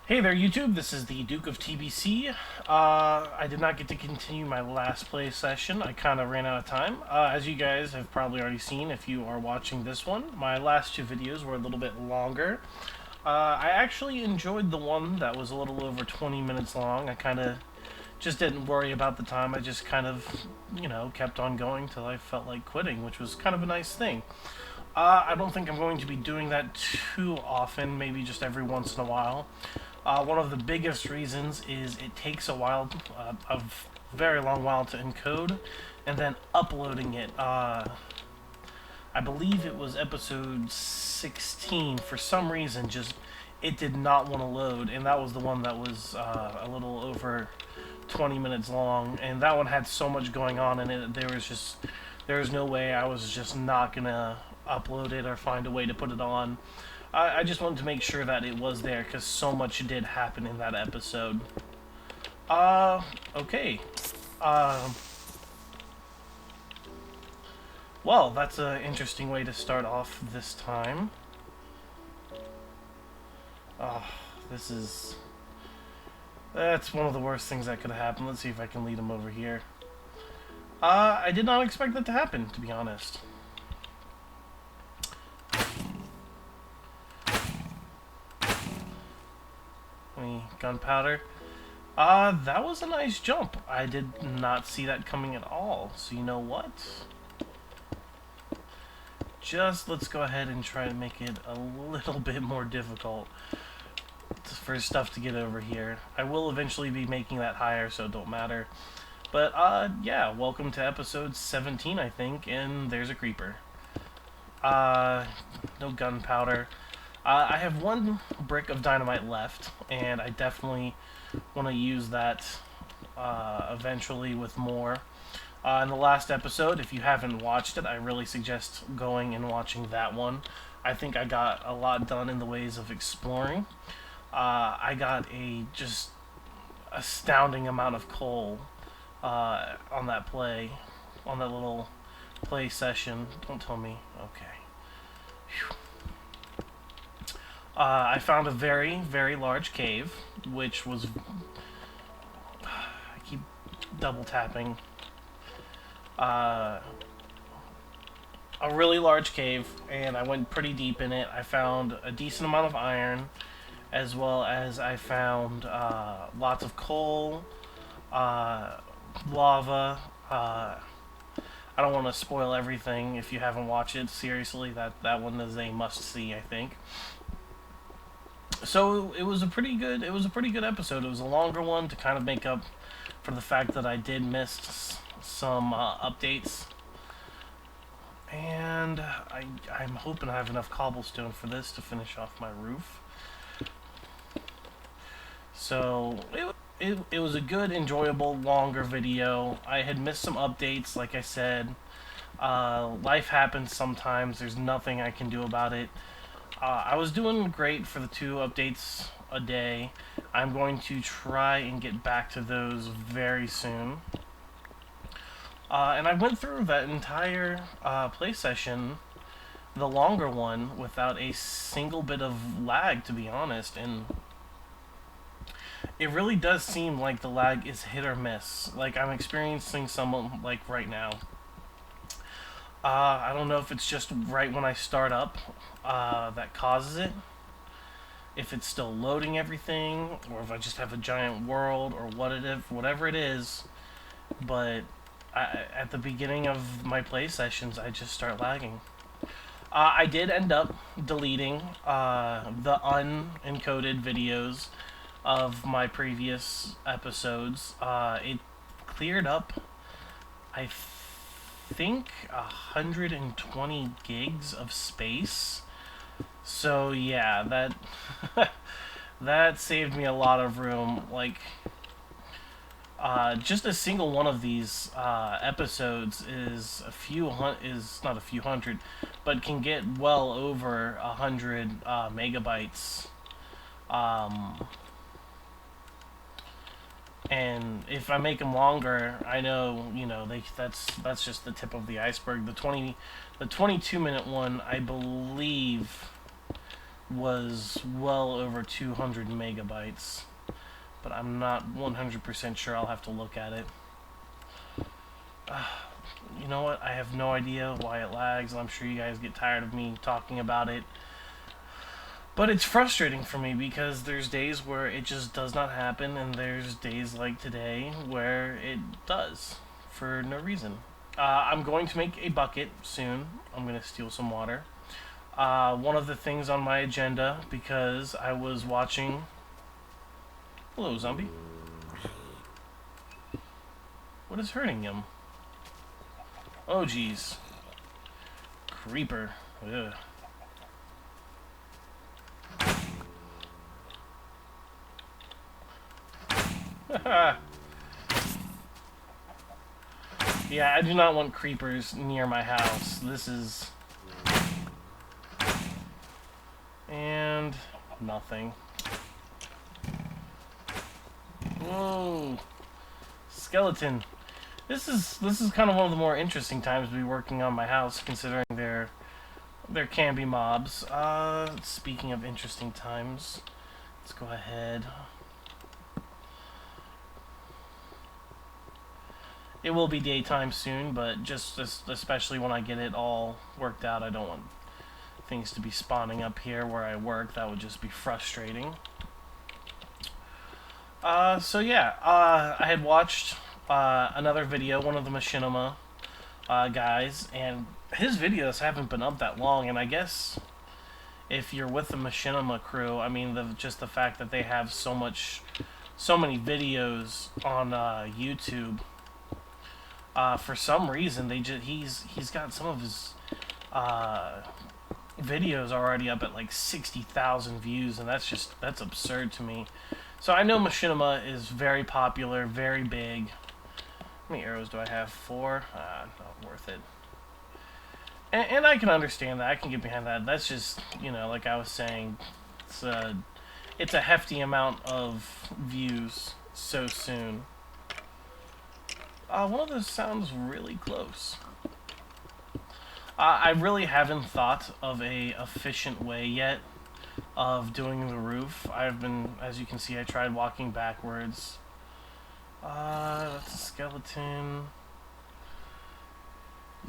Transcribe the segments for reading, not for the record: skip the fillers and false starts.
Hey there, YouTube. This is the Duke of TBC. I did not get to continue my last play session. I kind of ran out of time. As you guys have probably already seen if you are watching this one, my last two videos were a little bit longer. I actually enjoyed the one that was a little over 20 minutes long. I kind of just didn't worry about the time. I just kind of, kept on going till I felt like quitting, which was kind of a nice thing. I don't think I'm going to be doing that too often, maybe just every once in a while. One of the biggest reasons is it takes a while, a very long while to encode, and then uploading it. I believe it was episode 16, for some reason, just it did not want to load, and that was the one that was a little over 20 minutes long, and that one had so much going on in it, there was no way I was just not gonna upload it or find a way to put it on. I just wanted to make sure that it was there because so much did happen in that episode. Okay. Uh, well, that's an interesting way to start off this time. Oh, this is... That's one of the worst things that could have happened. Let's see if I can lead him over here. I did not expect that to happen, to be honest. Any gunpowder? That was a nice jump. I did not see that coming at all. So you know what? Just let's go ahead and try to make it a little bit more difficult for stuff to get over here. I will eventually be making that higher, so it don't matter. But, yeah, welcome to episode 17, I think, and there's a creeper. No gunpowder. I have one brick of dynamite left, and I definitely want to use that eventually with more. In the last episode, if you haven't watched it, I really suggest going and watching that one. I think I got a lot done in the ways of exploring. I got a just astounding amount of coal on that little play session. Don't tell me. Okay. Whew. I found a very, very large cave, which was... I keep double tapping. A really large cave, and I went pretty deep in it. I found a decent amount of iron, as well as I found lots of coal, lava. I don't want to spoil everything if you haven't watched it. Seriously, that one is a must-see, I think. So it was a pretty good episode. It was a longer one to kind of make up for the fact that I did miss some updates. And I'm hoping I have enough cobblestone for this to finish off my roof. So it was a good, enjoyable, longer video. I had missed some updates, like I said. Life happens sometimes. There's nothing I can do about it. I was doing great for the 2 updates a day. I'm going to try and get back to those very soon. And I went through that entire play session, the longer one, without a single bit of lag, to be honest. And it really does seem like the lag is hit or miss. Like, I'm experiencing some, like, right now. I don't know if it's just right when I start up that causes it. If it's still loading everything, or if I just have a giant world, or whatever it is. But at the beginning of my play sessions, I just start lagging. I did end up deleting the unencoded videos of my previous episodes. It cleared up, I think, 120 gigs of space. So yeah, that that saved me a lot of room. Like, just a single one of these episodes is not a few hundred, but can get well over 100 megabytes. And if I make them longer, I know, that's just the tip of the iceberg. The 22-minute one, I believe, was well over 200 megabytes, but I'm not 100% sure. I'll have to look at it. You know what? I have no idea why it lags, and I'm sure you guys get tired of me talking about it. But it's frustrating for me because there's days where it just does not happen, and there's days like today where it does for no reason. I'm going to make a bucket soon. I'm going to steal some water. One of the things on my agenda, because I was watching... Hello, zombie. What is hurting him? Oh, jeez. Creeper. Ugh. Yeah, I do not want creepers near my house. This is... And... nothing. Whoa! Skeleton. This is kind of one of the more interesting times to be working on my house, considering there can be mobs. Speaking of interesting times, let's go ahead. It will be daytime soon, but just especially when I get it all worked out, I don't want things to be spawning up here where I work. That would just be frustrating. So yeah, I had watched another video, one of the Machinima guys, and his videos haven't been up that long, and I guess if you're with the Machinima crew, I mean, just the fact that they have so many videos on YouTube, for some reason he's got some of his videos already up at like 60,000 views, and that's absurd to me. So I know Machinima is very popular, very big. How many arrows do I have? 4? Not worth it. And I can understand that. I can get behind that. That's just, you know, like I was saying, it's a hefty amount of views so soon. One of those sounds really close. I really haven't thought of a efficient way yet of doing the roof. I've been, as you can see, I tried walking backwards. That's a skeleton.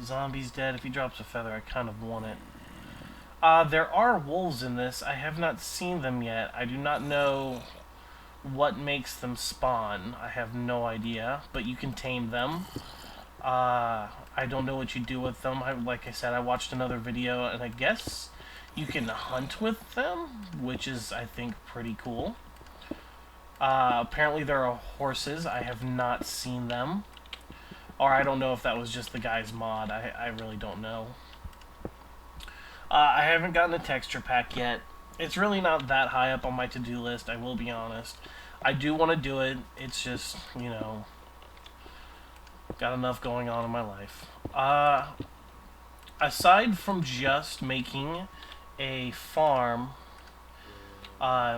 Zombie's dead. If he drops a feather, I kind of want it. There are wolves in this. I have not seen them yet. I do not know what makes them spawn. I have no idea, but you can tame them. I don't know what you do with them. Like I said, I watched another video, and I guess you can hunt with them, which is, I think, pretty cool. Apparently there are horses. I have not seen them. Or I don't know if that was just the guy's mod. I really don't know. I haven't gotten a texture pack yet. It's really not that high up on my to-do list, I will be honest. I do want to do it. It's just, you know, got enough going on in my life. Aside from just making a farm,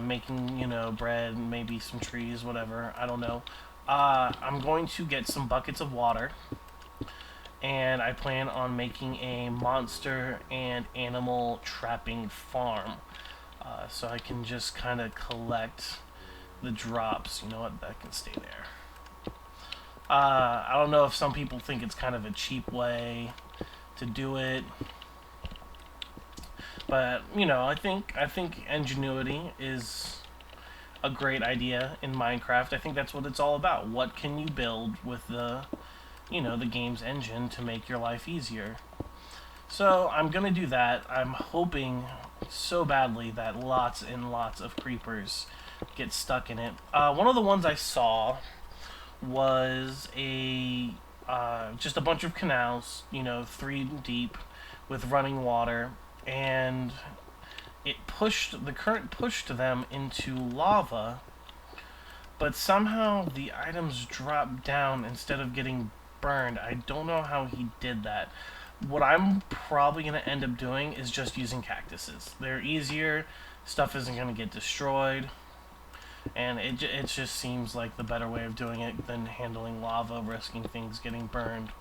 making, you know, bread, maybe some trees, whatever, I don't know. I'm going to get some buckets of water, and I plan on making a monster and animal trapping farm. So I can just kind of collect the drops. You know what? That can stay there. I don't know if some people think it's kind of a cheap way to do it, but you know, I think ingenuity is a great idea in Minecraft. I think that's what it's all about. What can you build with the, you know, the game's engine to make your life easier? So I'm gonna do that. I'm hoping so badly that lots and lots of creepers get stuck in it. One of the ones I saw was just a bunch of canals, you know, 3 deep with running water, and the current pushed them into lava, but somehow the items dropped down instead of getting burned. I don't know how he did that. What I'm probably going to end up doing is just using cactuses. They're easier, stuff isn't going to get destroyed, and it just seems like the better way of doing it than handling lava, risking things getting burned.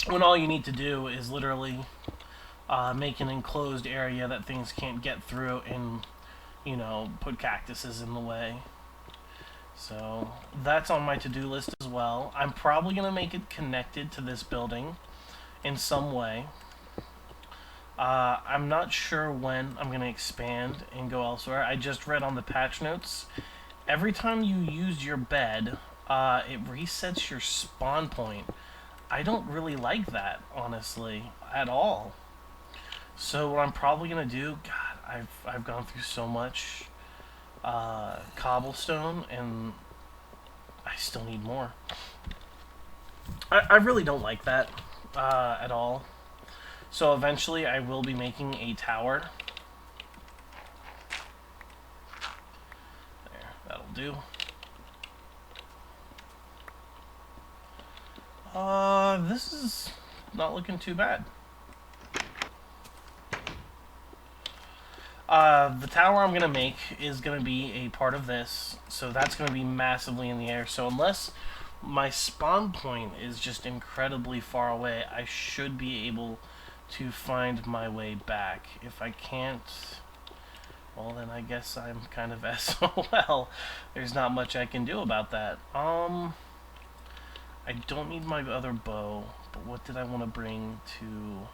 When all you need to do is literally make an enclosed area that things can't get through, and, you know, put cactuses in the way. So that's on my to-do list as well. I'm probably going to make it connected to this building in some way. I'm not sure when I'm going to expand and go elsewhere. I just read on the patch notes, every time you use your bed, it resets your spawn point. I don't really like that, honestly, at all. So what I'm probably going to do, God, I've gone through so much cobblestone, and I still need more. I really don't like that at all. So eventually I will be making a tower. There, that'll do. This is not looking too bad. The tower I'm going to make is going to be a part of this, so that's going to be massively in the air. So unless my spawn point is just incredibly far away, I should be able to find my way back. If I can't, well, then I guess I'm kind of SOL. There's not much I can do about that. I don't need my other bow, but what did I want to bring to...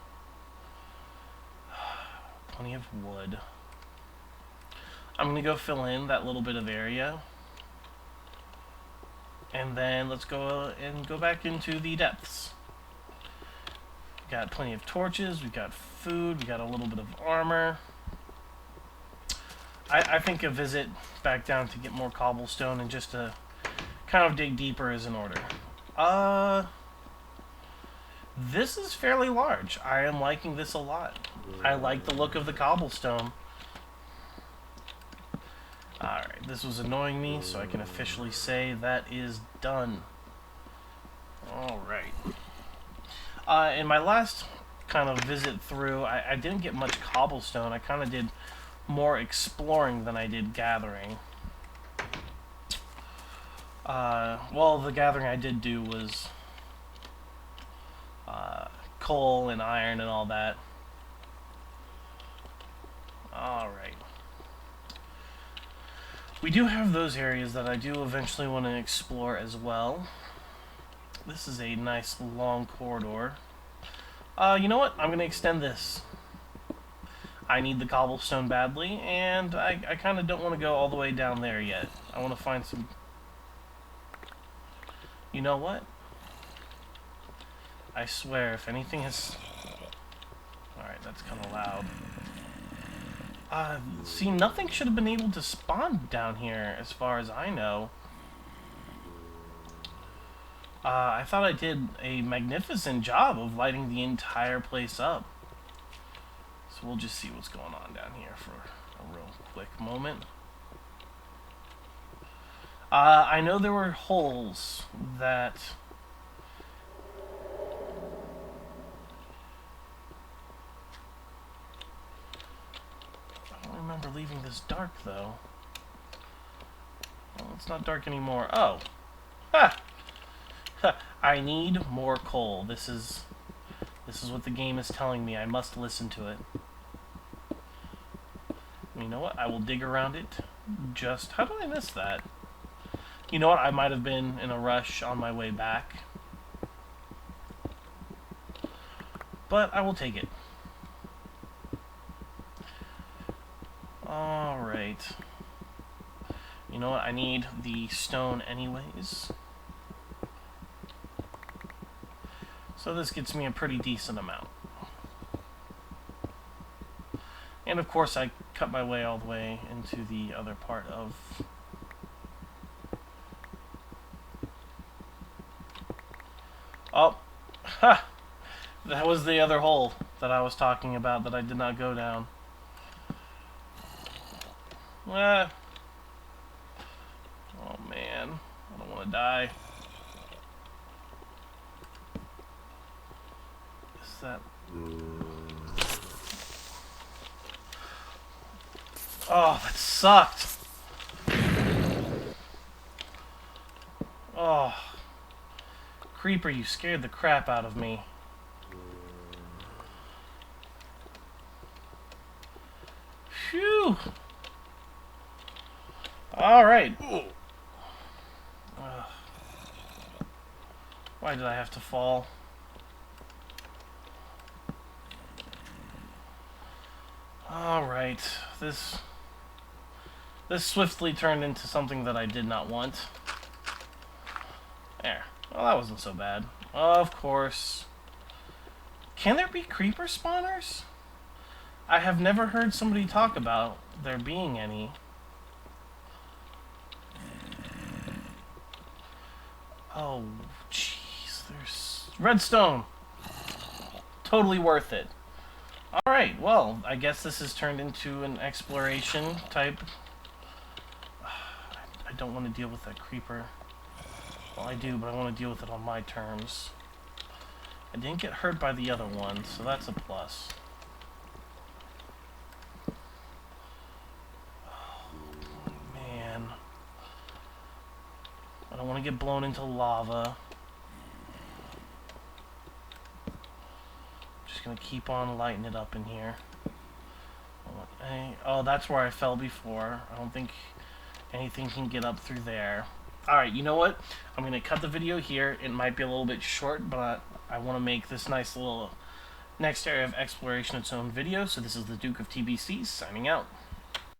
Plenty of wood. I'm going to go fill in that little bit of area. And then let's go back into the depths. We've got plenty of torches, we've got food, we got a little bit of armor. I think a visit back down to get more cobblestone and just to kind of dig deeper is in order. This is fairly large. I am liking this a lot. I like the look of the cobblestone. Alright, this was annoying me, so I can officially say that is done. Alright. In my last kind of visit through, I didn't get much cobblestone. I kind of did more exploring than I did gathering. Well, the gathering I did do was coal and iron and all that. Alright. We do have those areas that I do eventually want to explore as well. This is a nice long corridor. You know what? I'm going to extend this. I need the cobblestone badly, and I kind of don't want to go all the way down there yet. I want to find some... You know what? I swear, if anything is... Alright, that's kind of loud. See, nothing should have been able to spawn down here, as far as I know. I thought I did a magnificent job of lighting the entire place up. So we'll just see what's going on down here for a real quick moment. I know there were holes that... I don't remember leaving this dark, though. Well, it's not dark anymore. Oh! Ha! I need more coal. This is what the game is telling me. I must listen to it. You know what? I will dig around it. Just... How did I miss that? You know what? I might have been in a rush on my way back. But I will take it. Alright. You know what? I need the stone anyways. So this gets me a pretty decent amount. And of course I cut my way all the way into the other part of... Oh! Ha! That was the other hole that I was talking about that I did not go down. Ah. Oh man, I don't want to die. Is that... Oh, that sucked. Oh. Creeper, you scared the crap out of me. Phew. Alright. Why did I have to fall? Alright. This swiftly turned into something that I did not want. There. Well, that wasn't so bad. Of course. Can there be creeper spawners? I have never heard somebody talk about there being any. Oh, jeez. There's redstone. Totally worth it. Alright, well, I guess this has turned into an exploration type. I don't want to deal with that creeper. Well, I do, but I want to deal with it on my terms. I didn't get hurt by the other one, so that's a plus. Oh, man. I don't want to get blown into lava. Just gonna keep on lighting it up in here. Oh, that's where I fell before. I don't think anything can get up through there. Alright, you know what? I'm going to cut the video here. It might be a little bit short, but I want to make this nice little next area of exploration its own video. So this is the Duke of TBC signing out.